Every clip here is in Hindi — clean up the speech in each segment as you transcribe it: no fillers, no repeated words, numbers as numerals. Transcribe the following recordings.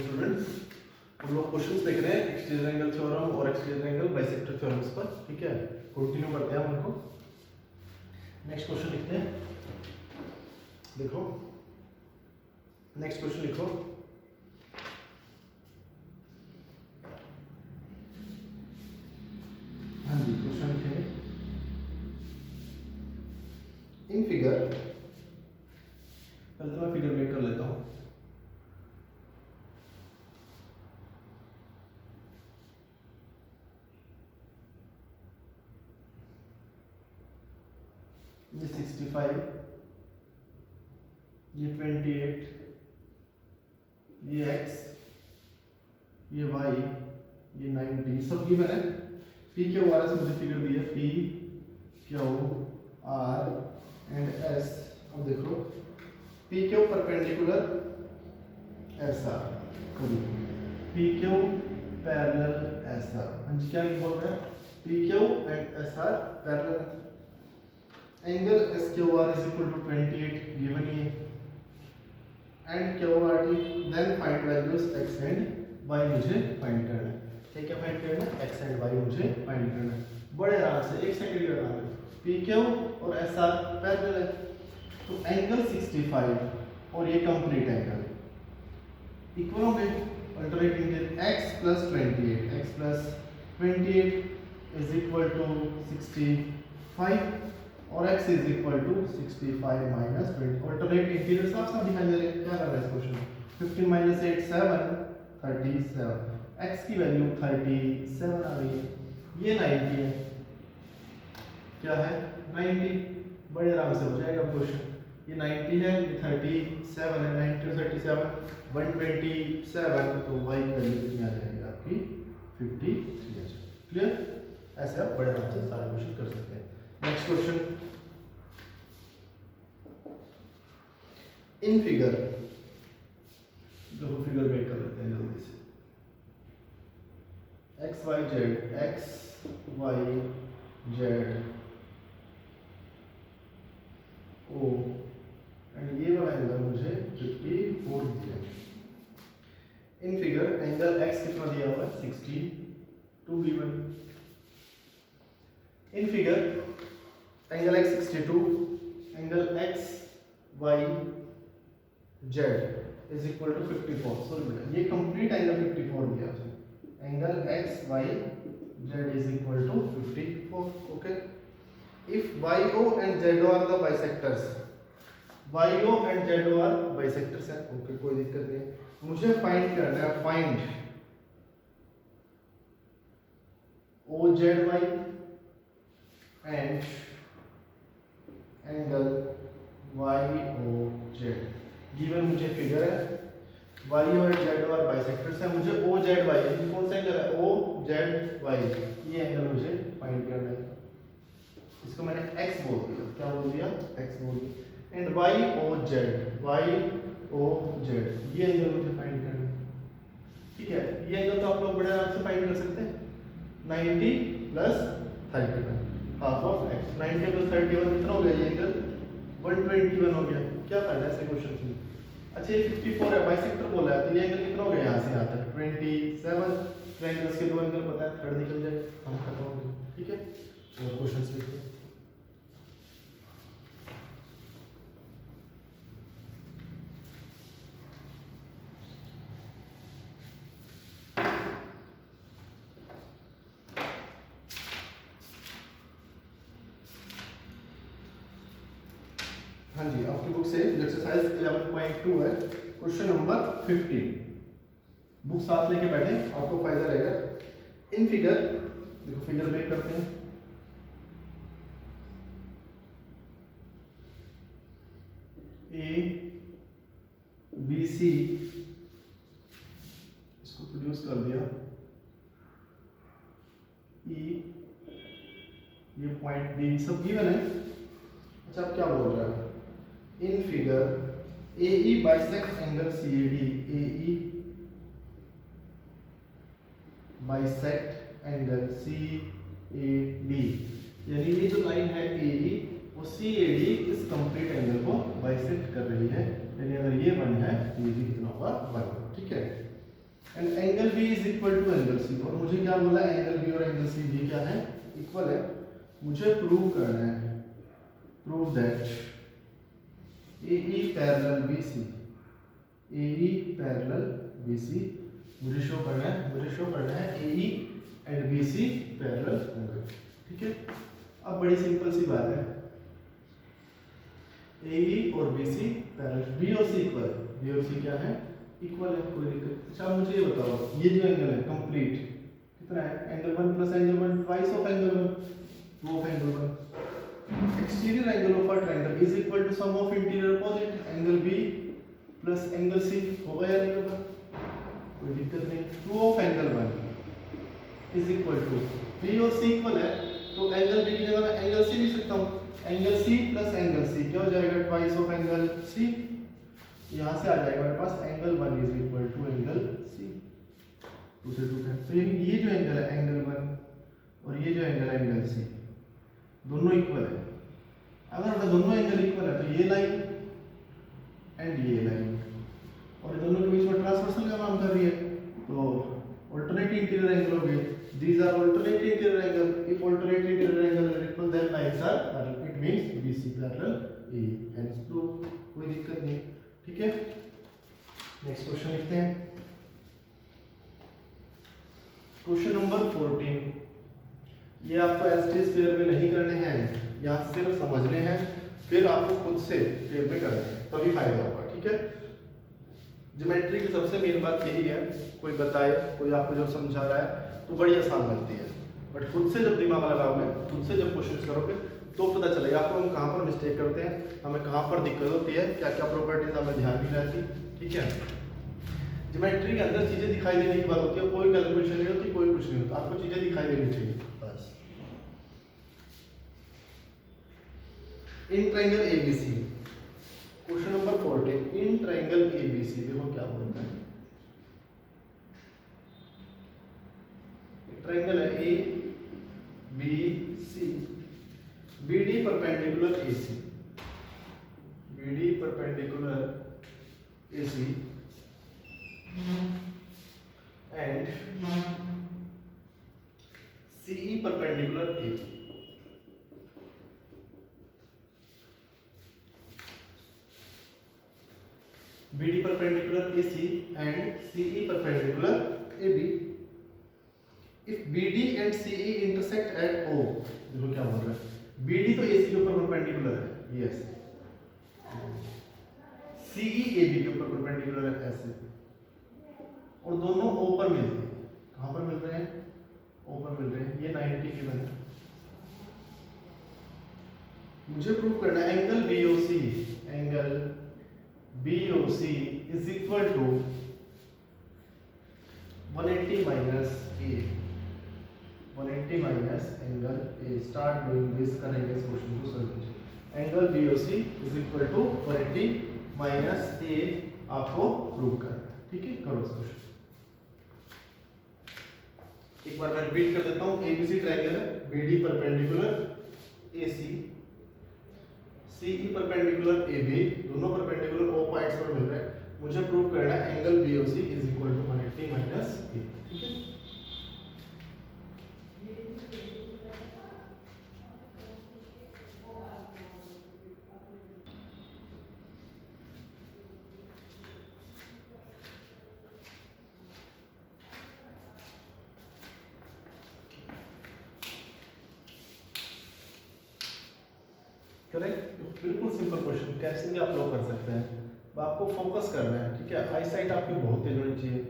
स्टूडेंट्स, हम लोग क्वेश्चंस देख रहे हैं एक्सटीरियर एंगल थ्योरम और एक्सटीरियर एंगल बाइसेक्टर थ्योरम्स पर। ठीक है, कंटिन्यू करते हैं हम उनको। नेक्स्ट क्वेश्चन लिखते हैं। देखो नेक्स्ट क्वेश्चन लिखो। हाँ जी, क्वेश्चन लिखेंगे। इन फिगर, पहले तो मैं फिगर मेक कर लेता हूँ। ये 65, ये 28, ये x, ये y, ये 90, सब गिवन है। पी क्यू आर एस मुझे फिगर दी है, P Q R and S. अब देखो P Q perpendicular S R, P Q parallel S R. हाँ जी, क्या बोल रहे हैं? P Q and S R parallel. Angle S Q R is equal to 28 given ही and Q R T. Then find values X and Y मुझे फाइंड करना है। क्या फाइंड करना है? एक्स एंड वाई मुझे फाइंड करना है। बड़े आराम से, एक सेकंड का काम है। पी क्यू और एस आर पैरेलल है, तो एंगल 65 और ये कंप्लीट एंगल इक्वल होंगे। Alternating x plus 28, x plus 28 is equal to 65 और x is equal to 65 minus 20। Alternate interior साफ साफ दिखाई दे रहे हैं। क्या कर रहा है इस क्वेश्चन? 15 माइनस 8 7, 37। x की वैल्यू 37 आ रही है। ये 90 है। क्या है? 90। बड़े आराम से हो जाएगा क्वेश्चन। ये 90 है, ये 37 है। 90 और 37 127, तो y की वैल्यू कितनी आ जाएगी आपकी? 53 आ जाएगी। क्लियर? ऐसे आप बड़े आराम से सारे क्वेश्चन कर सकते हैं। Next question. इन फिगर, देखो फिगर मेक कर लेते हैं जल्दी से। X Y Z, X Y Z O and ये वाला एंगल मुझे 54 दिया है। इन फिगर एंगल x कितना दिया हुआ है? 62 given. In figure angle x 62, angle x y z is equal to 54। Sorry बेटा, ये कंप्लीट एंगल 54 दिया है। Angle x y z is equal to 54। Okay, if YO and ZO are the bisectors, YO and ZO are bisectors है। ओके, कोई दिक्कत नहीं। मुझे फाइंड करना है, find OZY and angle YOZ। Given मुझे फिगर है, YO और ZO आर बाइसेक्टर्स है। मुझे OZY, ये कौन सा एंगल है? OZY, ये एंगल मुझे फाइंड करना है। इसको मैंने x बोल दिया। क्या बोल दिया? x बोल दिया। एंड YOZ, ये एंगल मुझे फाइंड करना है। ठीक है, ये एंगल तो आप लोग बड़े आराम से फाइंड कर सकते हैं। 90 plus 31, half of x। 90 plus 31 कितना हो गया? ये एंगल 121 हो गया। क्या फायदा ऐसे क्वेश्चन में? अच्छा, ये 54 है, बाइसेक्टर बोला है, तो ये एंगल कितना हो गया यहाँ से यहाँ तक? 27। ट्रायंगल्स के दो एंगल पता है, थर्ड निकल जाए, हम खत्म हो गए। ठीक है, और क्वेश्चंस लिखते हैं। हाँ जी, आपकी बुक से एक्सरसाइज 11.2 है, क्वेश्चन नंबर 15। बुक साथ लेके बैठे, आपको फायदा रहेगा। इन फिगर, देखो फिगर मेक करते हैं। ABC इसको प्रोड्यूस कर दिया। E, ये पॉइंट B, सब गिवन है। अच्छा, अब क्या बोल रहा है? In figure AE bisect angle CAD, AE bisect angle CAD, यानी ये जो लाइन है AE वो CAD इस कंप्लीट एंगल को बाइसेक्ट कर रही है। यानी अगर ये 1 है तो ये भी कितना होगा? 1। ठीक है, and angle B is equal to angle C. और मुझे क्या बोला है, एंगल बी और एंगल सी भी क्या है, इक्वल है। मुझे प्रूव करना है, prove that AE parallel BC, AE parallel BC, मुझे शो करना है AE एंड BC पैरेलल होंगे। ठीक है, अब बड़ी सिंपल सी बात है, AE और BC पैरेलल, B और C इक्वल, B और C क्या है, इक्वल है, कोई दिक्कत। अच्छा मुझे ये बताओ, ये जो एंगल है कंप्लीट कितना है, angle 1 plus angle 1 twice of angle 1, 2 of angle 1। Exterior angle of a triangle is equal to sum of interior opposite angle B plus angle C, होगा या नहीं होगा, कोई दिक्कत नहीं। 2 of angle 1 is equal to, B और C इक्वल है तो एंगल B की जगह मैं एंगल C लिख सकता हूँ, angle C plus angle C क्या हो जाएगा, ट्वाइस ऑफ एंगल C। यहाँ से आ जाएगा मेरे पास angle 1 is equal to angle C, 2 से 2 कैंसिल। तो ये जो एंगल है एंगल 1 और ये जो एंगल है एंगल C, दोनों इक्वल है। अगर दोनों एंगल इक्वल है तो ये लाइन एंड ये लाइन, और ये दोनों के बीच में ट्रांसवर्सल का काम कर रही है, तो अल्टरनेटिंग इंटीरियर एंगल हो गए। These are alternate interior angle. If alternate interior angle are equal, then lines are parallel. It means BC parallel AE. Hence proof. कोई दिक्कत नहीं, ठीक है। नेक्स्ट क्वेश्चन लिखते हैं, क्वेश्चन नंबर 14। ये आपको एसटी स्क्वायर में नहीं करने हैं, यहाँ सिर्फ समझने हैं, फिर आपको खुद से स्क्वायर में करना है, तभी फायदा होगा, ठीक है। ज्योमेट्री की सबसे मेन बात यही है, कोई बताए, कोई आपको जो समझा रहा है तो बड़ी आसान बनती है, बट खुद से जब दिमाग लगाओगे, खुद से जब कोशिश करोगे तो पता चलेगा आपको हम कहाँ पर मिस्टेक करते हैं, हमें कहाँ पर दिक्कत होती है, क्या क्या प्रॉपर्टीज हमें ध्यान नहीं रहती, ठीक है। ज्योमेट्री के अंदर चीजें दिखाई देने की बात होती है, कोई कैलकुलेशन नहीं होती, कोई कुछ नहीं होता, आपको चीजें दिखाई देनी चाहिए बस। In triangle ABC, question number 14, in triangle ABC देखो क्या बोलता है, ट्रायंगल है ABC, BD perpendicular AC, BD perpendicular AC and CE perpendicular AB। BD perpendicular AC and CE perpendicular AB. If BD and CE intersect at O, देखो क्या बोल रहा है, BD तो AC के ऊपर परपेंडिकुलर है, यस, CE AB के ऊपर परपेंडिकुलर है ऐसे, और दोनों O पर मिलते हैं। कहाँ पर मिल रहे हैं, O पर मिल रहे हैं, ये 90 की बने। मुझे प्रूव करना है angle BOC, angle BOC is equal to 180 minus A, 180 minus angle A। Start doing this, करेंगे इस क्वेश्चन को सॉल्व कीजिए। Angle BOC is equal to 180 minus A आपको प्रूव करना है, ठीक है। करो इस क्वेश्चन, एक बार मैं रिपीट कर देता हूँ। ABC ट्रायंगल है, BD perpendicular AC, CE perpendicular AB, दोनों परपेंडिकुलर O पॉइंट्स पर मिल रहे हैं। मुझे प्रूव करना है angle BOC is equal to 180 minus A, ठीक है। करेक्ट, बिल्कुल सिंपल क्वेश्चन, कैसे भी आप लोग कर सकते हैं, आपको फोकस करना है, ठीक है। आई साइट आपकी बहुत तेज होनी चाहिए,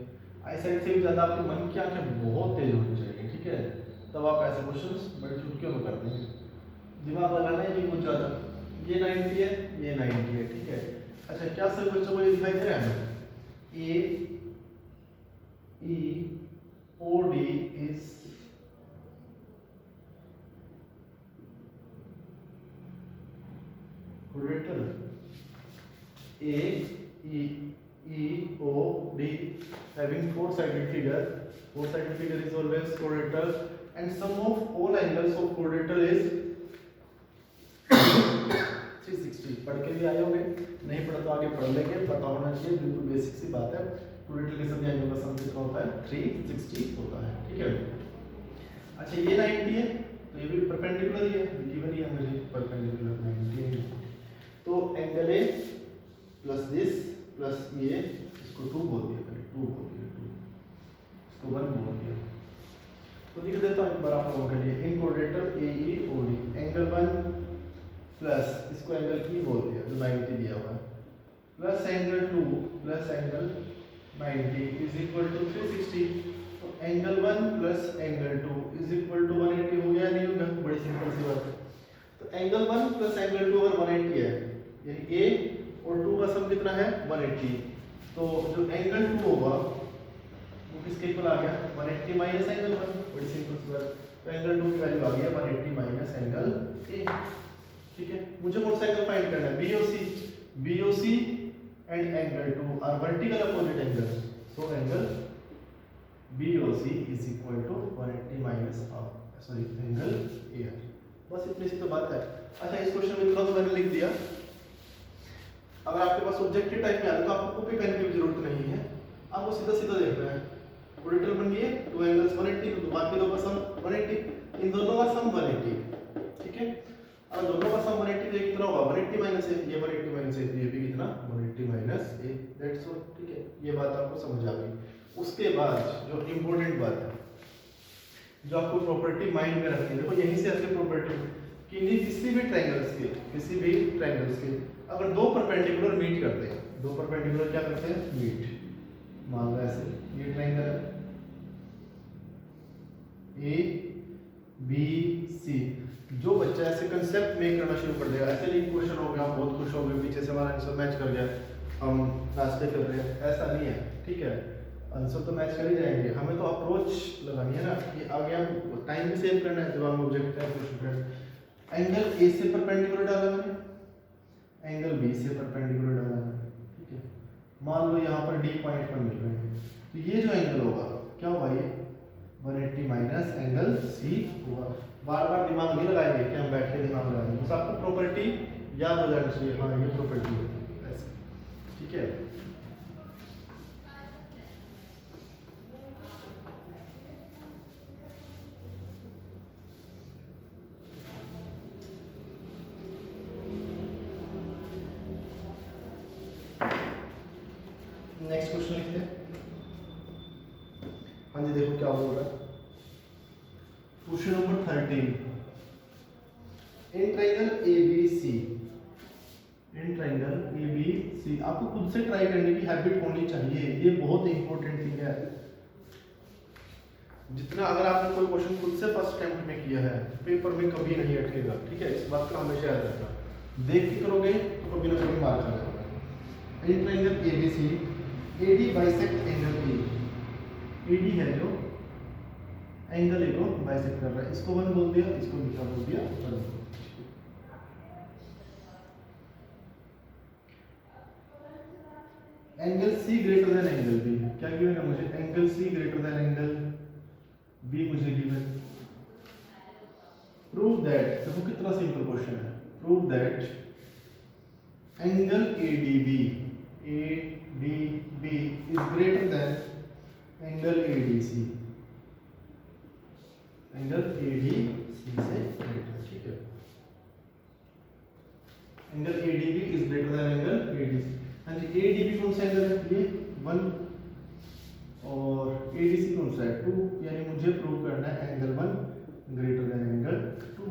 आई साइट से भी ज़्यादा आपके मन की आंखें बहुत तेज होनी चाहिए, ठीक है। तब आप ऐसे क्वेश्चंस बड़ी चुटकियों में करते हैं, दिमाग लगाना है नहीं कुछ ज़्यादा। ये 90 है, ये 90 है, ठीक है। अच्छा क्या सर बच्चों को ये दिखाई दे रहा है, AEOD is quadrilateral, AEOD having four-sided figure. Four-sided figure is always quadrilateral, and sum of all angles of quadrilateral is 360। पढ़ के भी आए होंगे, नहीं पढ़ा तो आगे पढ़ लेंगे, पता होना चाहिए, बिल्कुल बेसिक सी बात है। टोटल के सभी एंगल का सम कितना होता है 360 होता है, ठीक है। अच्छा ये 90 है तो ये भी परपेंडिकुलर ही है, गिवन ही है मुझे परपेंडिकुलर 90 है। तो angle A plus this plus ये, इसको 2 बोल दिया, पहले 2 बोल दिया, 2 इसको 1 बोल दिया। तो लिख देता हूँ एक बार आप लोगों के लिए, in coordinator A E O D, angle 1 plus इसको एंगल ई बोल दिया जो 90 दिया हुआ है, plus angle 2 plus angle 90 is equal to 360। तो angle 1 plus angle 2 is equal to 180 हो गया, नहीं होगा? बड़ी सिंपल सी बात है। तो एंगल 1 प्लस एंगल 2 अगर 180 है, यानी a और 2 का सम कितना है 180, तो जो एंगल 2 होगा वो किसके इक्वल आ गया 180 माइनस एंगल 1, बड़ी सिंपल सी बात। तो एंगल 2 की वैल्यू आ गई 180 माइनस एंगल a, ठीक है। मुझे कौन सा एंगल फाइंड करना है, BOC and angle 2 are vertical opposite angles, so angle BOC is equal to 180 minus angle A, बस इतनी सी तो बात है। अच्छा इस क्वेश्चन में तुरंत मैंने लिख दिया, अगर आपके पास ऑब्जेक्टिव टाइप में आ तो आपको कॉपी पेन की जरूरत नहीं है, आपको सीधा सीधा देखना है। टोटल बन गई है 2 एंगल्स 180, तो बाकी दो का सम 180, इन दोनों का सम 180, ठीक है। अब दोनों का सम 180 तो कितना होगा 180 माइनस है, ये 180 माइनस है, ये भी कितना 180 माइनस ए, दैट्स ऑल, ठीक है। ये बात आपको समझ आ गई। उसके बाद जो इंपॉर्टेंट बात है, जो आपको प्रॉपर्टी माइंड में रखनी है, देखो यहीं से आती है प्रॉपर्टी कि किसी भी ट्रायंगल्स के अगर दो परपेंडिकुलर मीट करते हैं, दो परपेंडिकुलर क्या करते हैं मीट, मान लो ऐसे ये ट्रायंगल है ए बी सी, जो बच्चा ऐसे कंसेप्ट मेक करना शुरू कर देगा, ऐसे नहीं क्वेश्चन हो गया हम बहुत खुश हो गए पीछे से हमारा आंसर मैच कर गया हम नाश्ते कर रहे हैं, ऐसा नहीं है, ठीक है। आंसर तो मैच कर ही जाएंगे, हमें तो अप्रोच लगानी है ना कि आगे हम टाइम भी सेव करना है जब हम ऑब्जेक्ट है स्टूडेंट। एंगल ए से परपेंडिकुलर डाला मैंने, एंगल बी से परपेंडिकुलर डाला मैंने, ठीक है। मान लो यहाँ पर डी पॉइंट पर मिल रहे हैं, तो ये जो एंगल होगा क्या होगा, ये 180 माइनस एंगल सी होगा। बार बार दिमाग नहीं लगाएंगे कि हम बैठ के दिमाग लगाएंगे, बस आपको प्रॉपर्टी याद हो जानी चाहिए, हाँ ये प्रॉपर्टी होती है ऐसे, ठीक है। नेक्स्ट क्वेश्चन लिखते हैं। हाँ जी देखो क्या बोल रहा है, question number 13, in triangle ABC, in triangle ABC, आपको खुद से ट्राई करने की हैबिट होनी चाहिए, ये बहुत इंपॉर्टेंट थिंग है। जितना अगर आपने कोई क्वेश्चन खुद से फर्स्ट अटेम्प्ट में किया है पेपर में कभी नहीं अटकेगा, ठीक है, इस बात का हमेशा याद रखना। देख के करोगे तो कभी ना कभी मार्क आ जाएगा। In triangle ABC AD bisect angle A, AD है जो एंगल ए को बाइसेक्ट कर रहा है, इसको 1 बोल दिया, इसको भी क्या बोल दिया 1। Angle C greater than angle B, क्या गिवन है मुझे, angle C greater than angle B मुझे गिवन। प्रूव दैट, देखो कितना सिंपल क्वेश्चन है, prove that angle ADB is greater than angle ADC, angle ADC से ग्रेटर, ठीक है। Angle ADB is greater than angle ADC। हाँ जी ADB कौन सा एंगल है, ये 1 और ADC कौन सा है 2, यानी मुझे प्रूव करना है एंगल 1 ग्रेटर देन एंगल 2,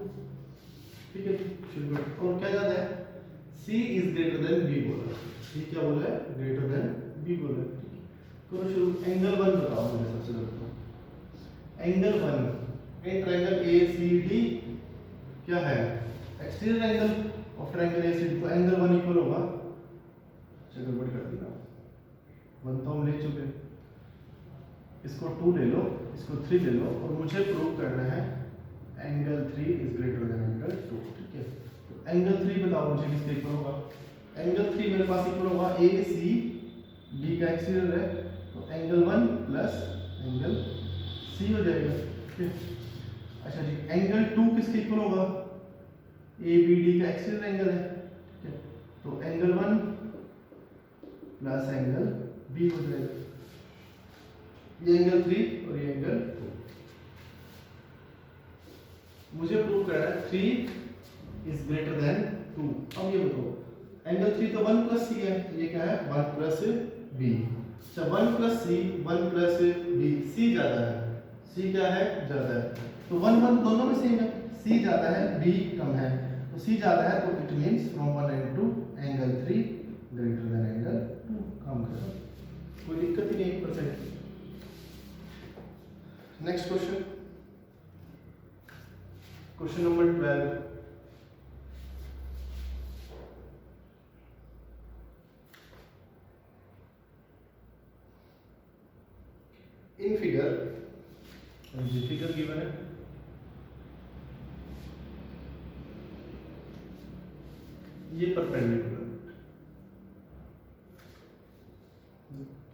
ठीक है। चलो और क्या याद है, C is greater than B बोला, C क्या बोला है ग्रेटर देन B बोला, ठीक है। करो शुरू, एंगल 1 बताओ मुझे सबसे पहले, एंगल 1 इन ट्रायंगल ACD क्या है exterior angle of triangle ACD, तो एंगल 1 इक्वल होगा, चलो गड़बड़ कर दी ना, 1 तो हम ले चुके, इसको 2 ले लो, इसको 3 ले लो, और मुझे प्रूव करना है angle 3 is greater than angle 2, ठीक है। तो एंगल 3 बताओ मुझे किसके इक्वल होगा, एंगल 3 मेरे पास इक्वल होगा ACD का एक्सटीरियर है, तो एंगल 1 प्लस एंगल C हो जाएगा, ठीक है। अच्छा जी एंगल 2 किसके इक्वल होगा, ABD का एक्सटीरियर एंगल है, ठीक है। तो एंगल 1 प्लस एंगल B हो जाएगा, ये एंगल 3 और ये एंगल 2। मुझे प्रूव करना है 3 इज ग्रेटर देन 2। अब ये बताओ एंगल 3 तो 1 प्लस सी है, ये क्या है 1 प्लस बी। अच्छा 1 plus C 1 plus B, C ज्यादा है, सी क्या है ज्यादा है, तो 1 1 दोनों में सेम है, सी ज्यादा है बी कम है, तो सी ज्यादा है तो it means from 1 and 2 angle 3 greater than angle 2। काम करो, कोई दिक्कत ही नहीं 1%। Next question, question number 12। In figure given है, ये परपेंडिकुलर,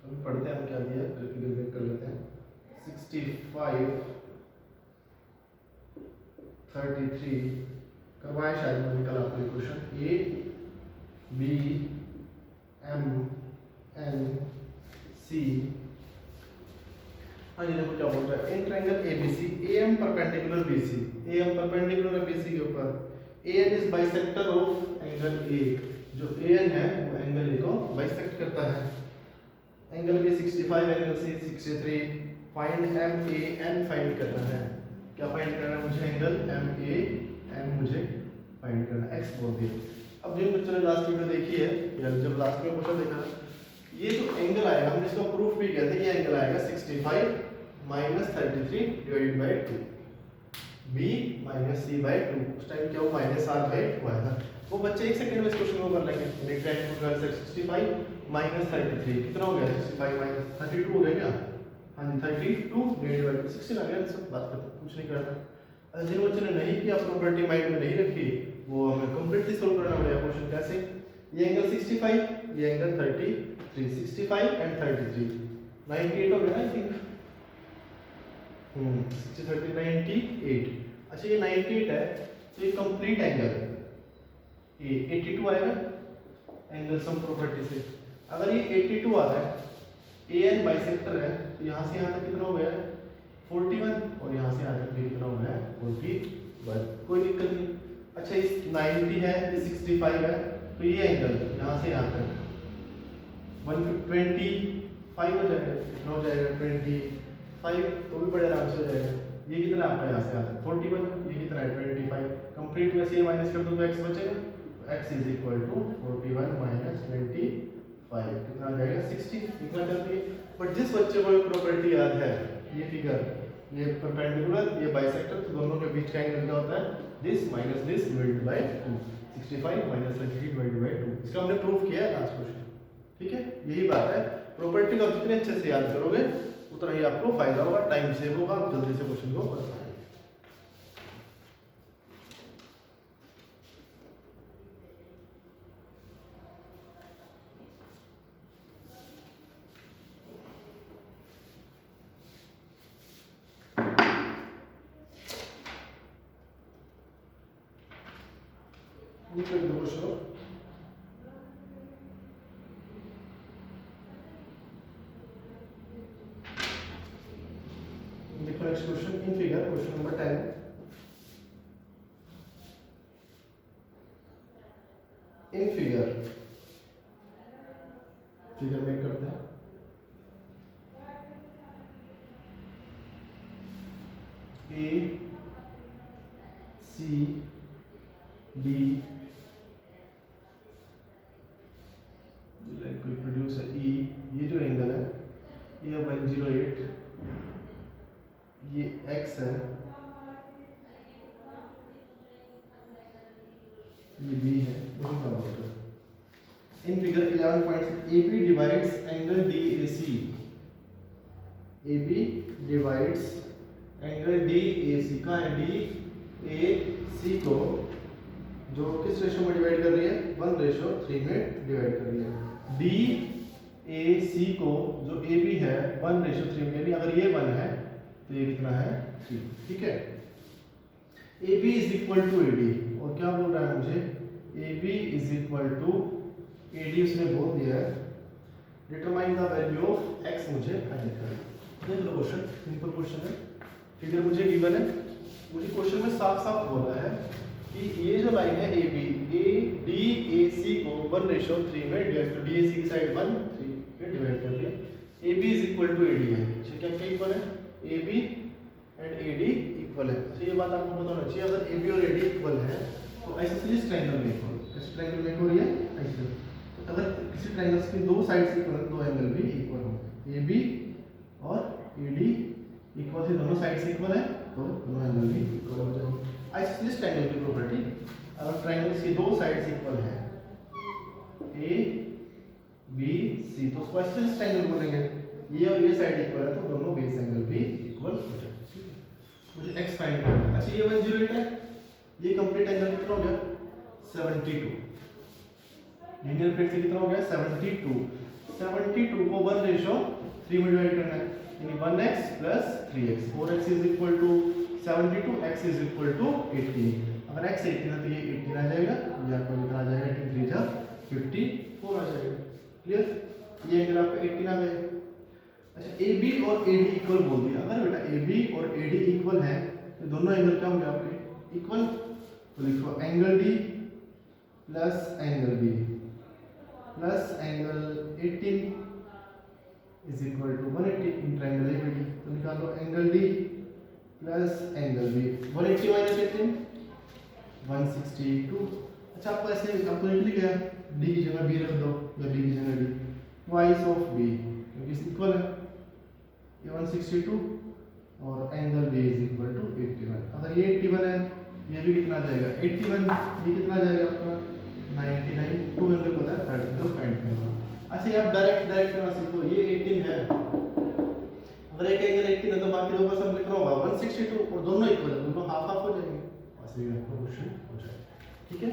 हम पढ़ते हैं हम क्या दिया फिगर कर लेते हैं। 65 33 करवाए शायद मैंने कल आपको question. A B M N C, हाँ जी देखो क्या बोल रहा है, in triangle ABC A M perpendicular BC, A M perpendicular है बीसी के ऊपर, A N is bisector of angle A, जो ए एन है वो एंगल ए को बाइसेक्ट करता है। Angle B 65 angle C 63, find M A N find करना है, क्या फाइंड करना है मुझे, एंगल एम ए एन मुझे फाइंड करना है, एक्स बोल दिया। अब जिन बच्चों ने लास्ट वीडियो देखी है या जब लास्ट में क्वेश्चन देखा, ये जो एंगल आएगा हमने इसका प्रूफ भी किया था, ये एंगल आएगा 65 minus 33 divided by 2, b minus c by 2, उस टाइम क्या वो माइनस r बाय 2 आएगा। वो बच्चे एक सेकंड में इस क्वेश्चन को कर लेंगे। देखते हैं 65 माइनस 33 कितना हो गया, 65 माइनस 32 हो गया क्या, हाँ जी 32 डिवाइडेड बाय 16 आ गया। सब बात करते कुछ नहीं करना। जिन बच्चों ने नहीं किया प्रॉपर्टी माइंड में नहीं रखी, वो हमें कंप्लीटली सोल्व करना पड़ेगा क्वेश्चन। कैसे, ये एंगल 65 ये एंगल 33, 65 एंड 33 98 हो गया आई थिंक, 60 98। अच्छा ये 98 है तो ये कंप्लीट एंगल ये 82 आएगा एंगल सम प्रॉपर्टी से। अगर ये 82 आ रहा है ए एन बाइसेक्टर है तो यहाँ से यहाँ तक कितना हो गया 41 और यहाँ से यहाँ तक कितना हो गया 41, कोई दिक्कत नहीं। अच्छा इस 90 है ये 65 है तो ये एंगल यहाँ से यहाँ तक 125 हो जाएगा, कितना हो जाएगा 25, तो भी बड़े आराम से हो जाएगा। ये कितना आपका यहाँ से आता है 41, ये कितना है 25, कंप्लीट में से ये माइनस कर दो तो x बचेगा, तो x is equal to 41 minus 25 कितना आ जाएगा 60, इतना करते हैं। बट जिस बच्चे को प्रॉपर्टी याद है, ये फिगर ये परपेंडिकुलर ये बाइसेक्टर, तो दोनों के बीच का एंगल क्या होता है this minus this divided by 2, 65 minus 33 divided by 2। इसका हमने प्रूफ किया है लास्ट क्वेश्चन, ठीक है। यही बात है, प्रॉपर्टी को जितने अच्छे से याद करोगे उतना ही आपको फायदा होगा, टाइम सेव होगा, आप जल्दी से क्वेश्चन को कर पाएंगे। Next question in figure, question number 10. In figure में करते हैं A C D कोई प्रोड्यूस है E, ये जो एंगल है ये 108, ये x है, ये b है, दोनों का बोल रहा है। In figure 11.6 AB divides angle DAC, AB divides angle DAC का है DAC को जो किस रेशो में डिवाइड कर रही है 1:3 में डिवाइड कर रही है। DAC को जो AB है 1:3 में, यानी अगर ये 1 है तो ये कितना है 3, ठीक है। AB is equal to AD, और क्या बोल रहा है मुझे AB is equal to AD, उसने बोल दिया है determine the value of x, मुझे फाइंड करना। देख लो क्वेश्चन, सिंपल क्वेश्चन है, फिगर मुझे गिवन है, मुझे क्वेश्चन में साफ साफ बोल रहा है कि ये जो लाइन है A B, A D A सी को 1:3 में डिवाइड कर, डी ए सी की साइड 1 3 में डिवाइड कर दिया, A B is equal to A D है, क्या क्या इक्वल है, A B and A D equal है। तो ये बात आपको पता होना चाहिए, अगर ए बी और ए डी इक्वल है तो आइसोसेलेस ट्रायंगल मेक हो, इस ट्रायंगल मेक हो रही है ऐसे, तो अगर किसी ट्रायंगल्स की दो साइड्स इक्वल है, दो एंगल भी इक्वल होंगे, ए बी और ए डी इक्वल से दोनों साइड्स इक्वल है तो दोनों एंगल भी इक्वल हो जाएंगे। आइसोसेलेस ट्रायंगल की प्रॉपर्टी, अगर ट्रायंगल्स की दो साइड्स इक्वल है, ए बी सी, तो उसको आइसोसेलेस ट्रायंगल बोलेंगे। ये और ये साइड इक्वल है तो दोनों बेस एंगल भी इक्वल हो जाएंगे। मुझे एक्स फाइंड करना है। अच्छा ये 108 है, ये कंप्लीट एंगल कितना हो गया 72, लीनियर प्लेट से कितना हो गया 72, 72 को 1:3 में डिवाइड करना है, यानी 1x + 3x, 4x is equal to 72, x is equal to 18। अगर x 18 है तो ये 18 आ जाएगा, ये आपको कितना आ जाएगा, 18 3 जा 54 आ जाएगा। क्लियर, ये एंगल आपका 18 आ गया। अच्छा ए बी और ए डी इक्वल बोल दिया, अगर बेटा ए बी और ए डी इक्वल है तो दोनों एंगल क्या होंगे आपके इक्वल, तो लिखो angle D plus angle B plus angle 18 is equal to 180 in triangle A B D, तो निकालो angle D plus angle B, 180 minus 18 162। अच्छा आपको ऐसे आपको लिख लिया, डी की जगह बी रख दो या बी की जगह डी, ट्वाइस ऑफ बी क्योंकि इक्वल है, ये 162 और angle B is equal to 81। अगर ये 81 है, ये भी कितना आ जाएगा 81, ये कितना आ जाएगा आपका 99, टू एंगल पता है 30 फाइंड करना। अच्छा ये आप डायरेक्ट करना सीखो, ये 18 है, अगर एक एंगल 18 है तो बाकी दो का सब कितना होगा 162, और दोनों इक्वल है, दोनों हाफ हाफ हो जाएंगे, बस ये आपका क्वेश्चन हो जाएगा। ठीक है,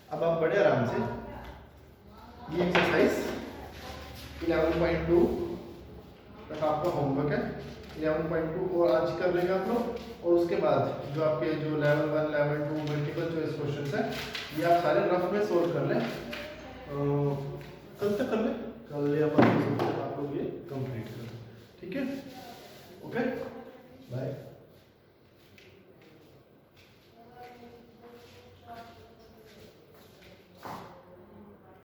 अब आप बड़े आराम से ये एक्सरसाइज 11.2 तक आपका होमवर्क है, 11.2 और आज कर लेंगे आप लोग, और उसके बाद जो आपके जो level 1 level 2 multiple choice questions है ये आप सारे रफ में सोल्व कर लें, कल तक कर लें, कल या परसों आप लोग ये कंप्लीट कर लें। ठीक है, ओके, बाय।